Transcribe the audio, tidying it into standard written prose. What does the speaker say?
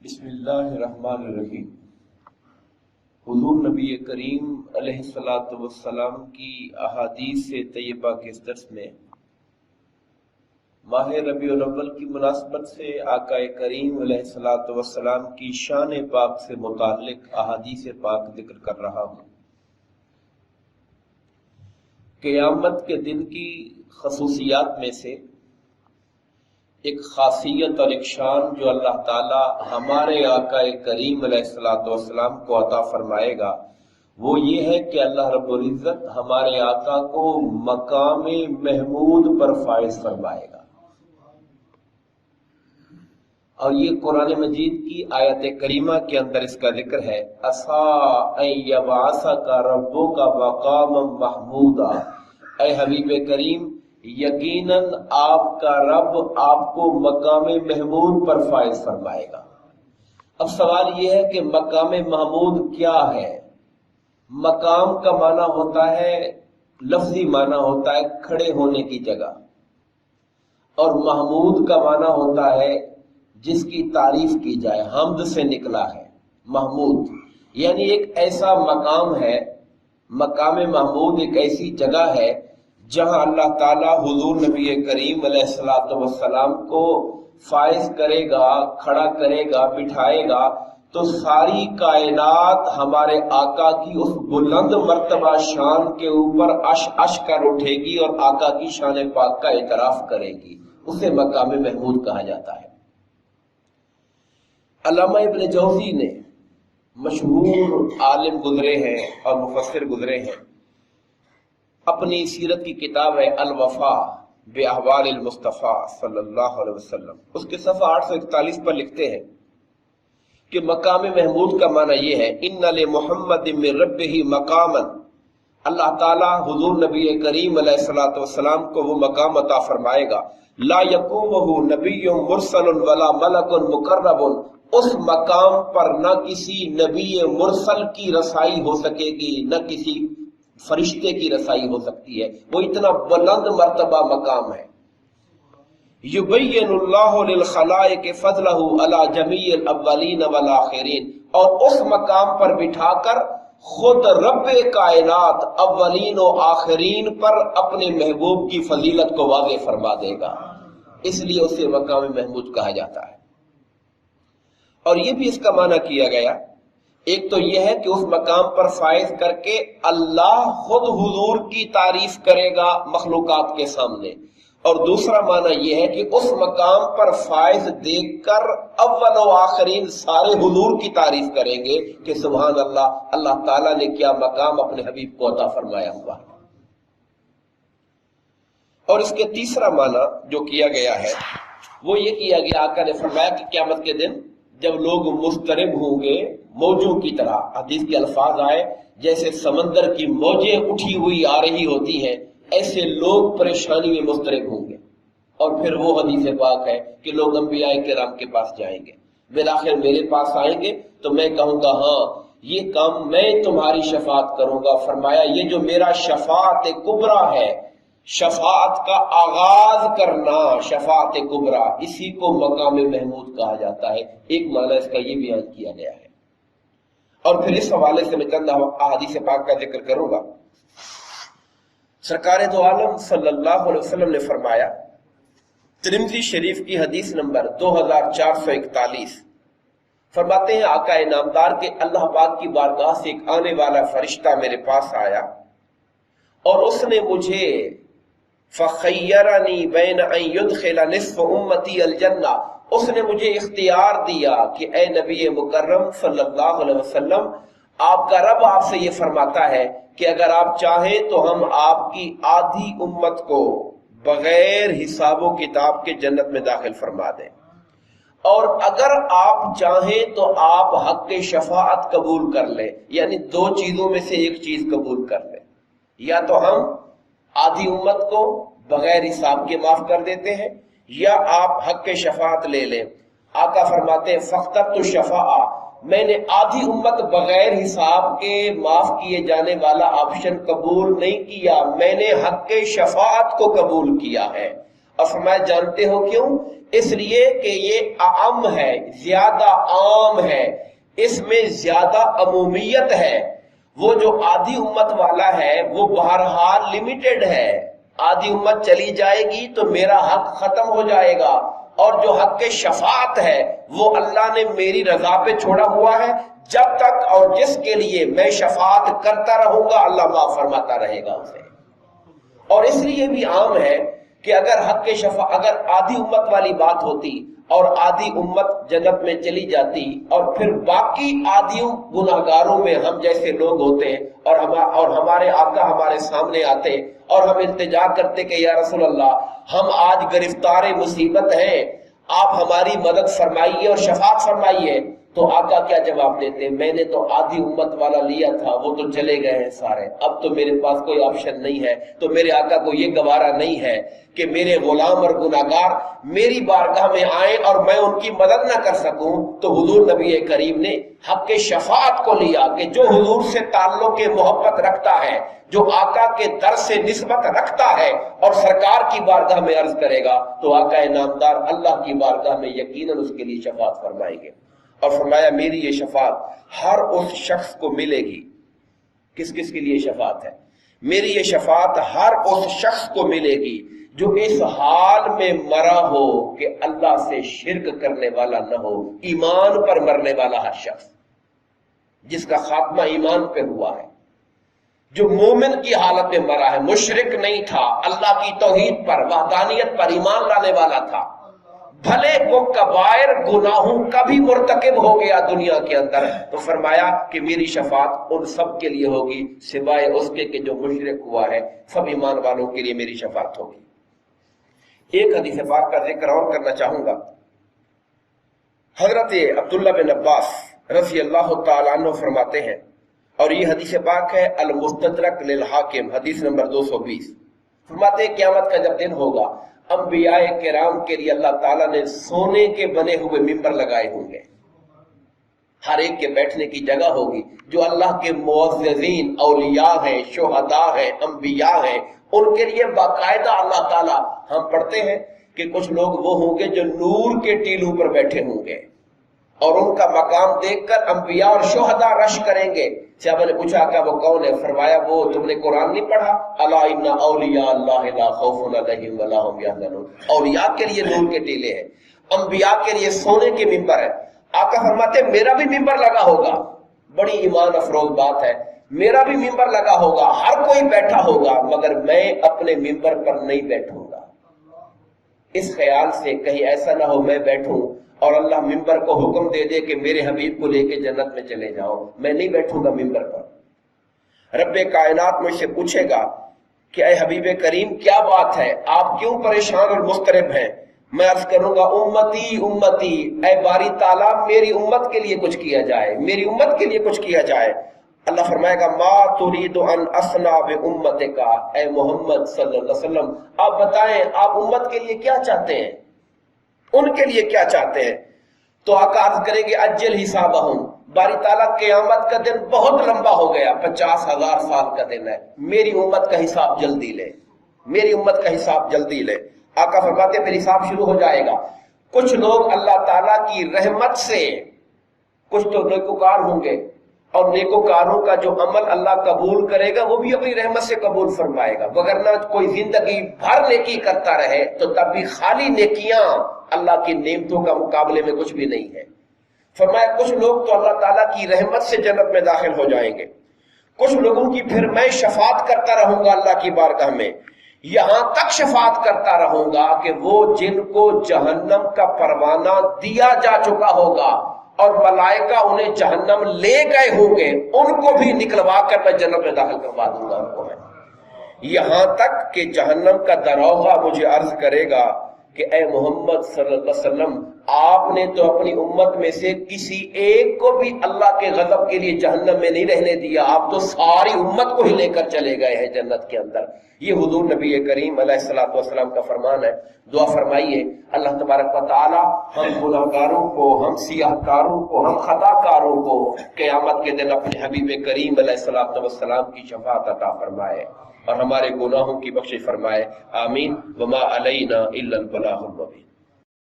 بسم اللہ الرحمن الرحیم۔ حضور نبی کریم علیہ الصلوۃ والسلام کی احادیث سے طیبہ کے درس میں ماہ ربیع الاول کی مناسبت سے آقا کریم علیہ الصلوۃ والسلام کی شان پاک سے متعلق احادیث پاک ذکر کر رہا ہوں۔ قیامت کے دن کی خصوصیات میں سے ایک خاصیت اور ایک شان جو اللہ تعالی ہمارے آقا کریم علیہ الصلوۃ والسلام کو عطا فرمائے گا وہ یہ ہے کہ اللہ رب العزت ہمارے آقا کو مقام محمود پر فائز فرمائے گا، اور یہ قرآن مجید کی آیت کریمہ کے اندر اس کا ذکر ہے۔ عَسَىٰ أَن يَبْعَثَكَ رَبُّكَ مَقَامًا مَحْمُودًا، اے حبیب کریم یقیناً آپ کا رب آپ کو مقام محمود پر فائز فرمائے گا۔ اب سوال یہ ہے کہ مقام محمود کیا ہے؟ مقام کا معنی ہوتا ہے، لفظی معنی ہوتا ہے کھڑے ہونے کی جگہ، اور محمود کا معنی ہوتا ہے جس کی تعریف کی جائے، حمد سے نکلا ہے محمود، یعنی ایک ایسا مقام ہے، مقام محمود ایک ایسی جگہ ہے جہاں اللہ تعالیٰ حضور نبی کریم علیہ الصلوۃ والسلام کو فائز کرے گا، کھڑا کرے گا، بٹھائے گا، تو ساری کائنات ہمارے آقا کی اس بلند مرتبہ شان کے اوپر عش عش کر اٹھے گی اور آقا کی شان پاک کا اعتراف کرے گی، اسے مقام محمود کہا جاتا ہے۔ علامہ ابن جوزی نے، مشہور عالم گزرے ہیں اور مفسر گزرے ہیں، اپنی سیرت کی کتاب ہے الوفا باحوال المصطفیٰ صلی اللہ علیہ وسلم، اس کے صفحہ 841 پر لکھتے ہیں کہ مقام محمود کا معنی یہ ہے، ان لمحمد من ربہ مقاما، اللہ تعالیٰ حضور نبی کریم علیہ الصلوۃ والسلام کو وہ مقام عطا فرمائے گا، لا یقومہ نبی مرسل ولا ملک مقرب، اس مقام پر نہ کسی نبی مرسل کی رسائی ہو سکے گی، نہ کسی فرشتے کی رسائی ہو سکتی ہے، وہ اتنا بلند مرتبہ مقام ہے۔ یبین اللہ للخلائق فضلہ علی جمیع الاولین والآخرین، اور اس مقام پر بٹھا کر خود رب کائنات اولین و آخرین پر اپنے محبوب کی فضیلت کو واضح فرما دے گا، اس لیے اسے مقام محمود کہا جاتا ہے۔ اور یہ بھی اس کا معنی کیا گیا، ایک تو یہ ہے کہ اس مقام پر فائز کر کے اللہ خود حضور کی تعریف کرے گا مخلوقات کے سامنے، اور دوسرا معنی یہ ہے کہ اس مقام پر فائز دیکھ کر اول و آخرین سارے حضور کی تعریف کریں گے کہ سبحان اللہ، اللہ تعالیٰ نے کیا مقام اپنے حبیب کو عطا فرمایا ہوا ہے۔ اور اس کے تیسرا معنی جو کیا گیا ہے وہ یہ کیا گیا، آقا نے فرمایا کہ قیامت کے دن جب لوگ مضطرب ہوں گے موجوں کی طرح، حدیث کے الفاظ آئے جیسے سمندر کی موجیں اٹھی ہوئی آ رہی ہوتی ہیں، ایسے لوگ پریشانی میں مضطرب ہوں گے، اور پھر وہ حدیث پاک ہے کہ لوگ انبیاء کرام کے پاس جائیں گے، بالآخر میرے پاس آئیں گے تو میں کہوں گا ہاں یہ کام میں تمہاری شفاعت کروں گا۔ فرمایا یہ جو میرا شفاعت کبریٰ ہے، شفاعت کا آغاز کرنا، شفاعت کبریٰ، اسی کو مقام محمود کہا جاتا ہے۔ ایک معنی اس کا یہ بیان کیا گیا ہے، اور پھر اس حوالے سے میں چند احادیث پاک کا ذکر کروں گا۔ سرکار دو عالم صلی اللہ علیہ وسلم نے فرمایا، ترمذی شریف کی حدیث نمبر 2441، فرماتے ہیں آقا نامدار کے اللہ پاک کی بارگاہ سے ایک آنے والا فرشتہ میرے پاس آیا، اور اس نے مجھے فخیرنی بین ان یدخل نصف امتی الجنہ، اس نے مجھے اختیار دیا کہ اے نبی مکرم صلی اللہ علیہ وسلم، آپ کا رب آپ سے یہ فرماتا ہے کہ اگر آپ چاہیں تو ہم آپ کی آدھی امت کو بغیر حساب و کتاب کے جنت میں داخل فرما دیں، اور اگر آپ چاہیں تو آپ حق شفاعت قبول کر لیں، یعنی دو چیزوں میں سے ایک چیز قبول کر لیں، یا تو ہم آدھی امت کو بغیر حساب کے معاف کر دیتے ہیں، یا آپ حق شفاعت لے لیں۔ آقا فرماتے ہیں فاخترت الشفاعہ، میں نے آدھی امت بغیر حساب کے معاف کیے جانے والا آپشن قبول نہیں کیا، میں نے حق شفاعت کو قبول کیا ہے۔ اور فرمایا جانتے ہو کیوں؟ اس لیے کہ یہ عام ہے، زیادہ عام ہے، اس میں زیادہ عمومیت ہے۔ وہ جو آدھی امت والا ہے وہ بہرحال لمیٹڈ ہے، آدھی امت چلی جائے گی تو میرا حق ختم ہو جائے گا، اور جو حق شفاعت ہے وہ اللہ نے میری رضا پہ چھوڑا ہوا ہے، جب تک اور جس کے لیے میں شفاعت کرتا رہوں گا اللہ معاف فرماتا رہے گا اسے۔ اور اس لیے بھی عام ہے کہ اگر حق اگر آدھی امت والی بات ہوتی اور آدھی امت جنت میں چلی جاتی اور پھر باقی آدھیوں گناہگاروں میں ہم جیسے لوگ ہوتے اور ہمارے آقا ہمارے سامنے آتے اور ہم التجا کرتے کہ یا رسول اللہ ہم آج گرفتار مصیبت ہیں، آپ ہماری مدد فرمائیے اور شفاعت فرمائیے، تو آقا کیا جواب دیتے؟ میں نے تو آدھی امت والا لیا تھا، وہ تو چلے گئے ہیں سارے، اب تو میرے پاس کوئی آپشن نہیں ہے۔ تو میرے آقا کو یہ گوارا نہیں ہے کہ میرے غلام اور گناہگار میری بارگاہ میں آئیں اور میں ان کی مدد نہ کر سکوں۔ تو حضور نبی کریم نے حق شفاعت کو لیا کہ جو حضور سے تعلق کے محبت رکھتا ہے، جو آقا کے در سے نسبت رکھتا ہے اور سرکار کی بارگاہ میں عرض کرے گا تو آقا نامدار اللہ کی بارگاہ میں یقیناً اس کے لیے شفاعت فرمائیں گے۔ اور فرمایا میری یہ شفاعت ہر اس شخص کو ملے گی۔ کس کس کے لیے شفاعت ہے؟ میری یہ شفاعت ہر اس شخص کو ملے گی جو اس حال میں مرا ہو کہ اللہ سے شرک کرنے والا نہ ہو، ایمان پر مرنے والا ہر شخص جس کا خاتمہ ایمان پہ ہوا ہے، جو مومن کی حالت میں مرا ہے، مشرک نہیں تھا، اللہ کی توحید پر وحدانیت پر ایمان لانے والا تھا، بھلے وہ کبائر گناہوں کا بھی مرتکب ہو گیا دنیا کے اندر، تو فرمایا کہ میری شفاعت ان سب کے لیے ہوگی سوائے اس کے کہ جو مشرک ہوا ہے، سب ایمان والوں کے لیے میری شفاعت ہوگی۔ ایک حدیث پاک کا ذکر اور کرنا چاہوں گا۔ حضرت عبداللہ بن عباس رضی اللہ تعالیٰ عنہ فرماتے ہیں، اور یہ حدیث پاک ہے المستدرک للحاکم حدیث نمبر 220، فرماتے ہیں قیامت کا جب دن ہوگا انبیاء کرام کے لیے اللہ تعالیٰ نے سونے کے بنے ہوئے ممبر لگائے ہوں گے، ہر ایک کے بیٹھنے کی جگہ ہوگی، جو اللہ کے معززین اولیاء ہیں، شہداء ہیں، انبیاء ہیں، ان کے لیے باقاعدہ اللہ تعالیٰ، ہم پڑھتے ہیں کہ کچھ لوگ وہ ہوں گے جو نور کے ٹیلوں پر بیٹھے ہوں گے اور ان کا مقام دیکھ کر انبیاء اور شہداء رش کریں گے۔ صحابہ نے پوچھا کہ وہ کون ہے؟ فرمایا وہ تم نے قرآن نہیں پڑھا؟ الا ان اولیاء اللہ لا خوف علیہم ولا هم يحزنون، اولیاء کے لیے نور کے ٹیلے ہیں، انبیاء کے لیے سونے کے ممبر ہے۔ آقا فرماتے میرا بھی ممبر لگا ہوگا، بڑی ایمان افروز بات ہے، میرا بھی ممبر لگا ہوگا، ہر کوئی بیٹھا ہوگا، مگر میں اپنے ممبر پر نہیں بیٹھوں گا، اس خیال سے کہیں ایسا نہ ہو میں بیٹھوں اور اللہ ممبر کو حکم دے دے کہ میرے حبیب کو لے کے جنت میں چلے جاؤ، میں نہیں بیٹھوں گا ممبر پر۔ رب کائنات مجھ سے پوچھے گا کہ اے حبیب کریم کیا بات ہے، آپ کیوں پریشان اور مضطرب ہیں؟ میں عرض کروں گا امتی امتی، اے باری تعالیٰ میری امت کے لیے کچھ کیا جائے، میری امت کے لیے کچھ کیا جائے۔ اللہ فرمائے گا ما تريد ان اصنع بامتک، اے محمد صلی اللہ علیہ وسلم آپ بتائیں آپ امت کے لیے کیا چاہتے ہیں، ان کے لیے کیا چاہتے ہیں؟ تو آقا عرض کریں گے اجل حسابہم، باری تعالیٰ قیامت کا دن بہت لمبا ہو گیا، 50,000 سال کا دن ہے، میری امت کا حساب جلدی لے، میری امت کا حساب جلدی لے۔ آقا فرماتے پھر حساب شروع ہو جائے گا، کچھ لوگ اللہ تعالیٰ کی رحمت سے، کچھ تو نیکوکار ہوں گے اور نیکوکاروں کا جو عمل اللہ قبول کرے گا وہ بھی اپنی رحمت سے قبول فرمائے گا، وگرنہ کوئی زندگی بھر نیکی کرتا رہے تو تب بھی خالی نیکیاں اللہ کی نعمتوں کا مقابلے میں کچھ بھی نہیں ہے۔ فرمایا کچھ لوگ تو اللہ تعالیٰ کی رحمت سے جنت میں داخل ہو جائیں گے، کچھ لوگوں کی پھر میں شفاعت کرتا رہوں گا اللہ کی بارگاہ میں، یہاں تک شفاعت کرتا رہوں گا کہ وہ جن کو جہنم کا پروانہ دیا جا چکا ہوگا اور ملائکہ انہیں جہنم لے گئے ہوں گے ان کو بھی نکلوا کر میں جنت میں داخل کروا دوں گا ان کو میں، یہاں تک کہ جہنم کا دروغہ مجھے عرض کرے گا کہ اے محمد صلی اللہ علیہ وسلم آپ نے تو اپنی امت میں سے کسی ایک کو بھی اللہ کے غضب کے لیے جہنم میں نہیں رہنے دیا، آپ تو ساری امت کو ہی لے کر چلے گئے ہیں جنت کے اندر۔ یہ حضور نبی کریم علیہ الصلوۃ والسلام کا فرمان ہے۔ دعا فرمائیے اللہ تبارک و تعالی ہم گناہگاروں کو، ہم سیاہ کاروں کو، ہم خطا کاروں کو قیامت کے دن اپنے حبیب کریم علیہ الصلوۃ والسلام کی شفاعت عطا فرمائے۔ اور ہمارے گناہوں کی بخشش فرمائے، آمین۔ وما علینا الا البلاغ المبین۔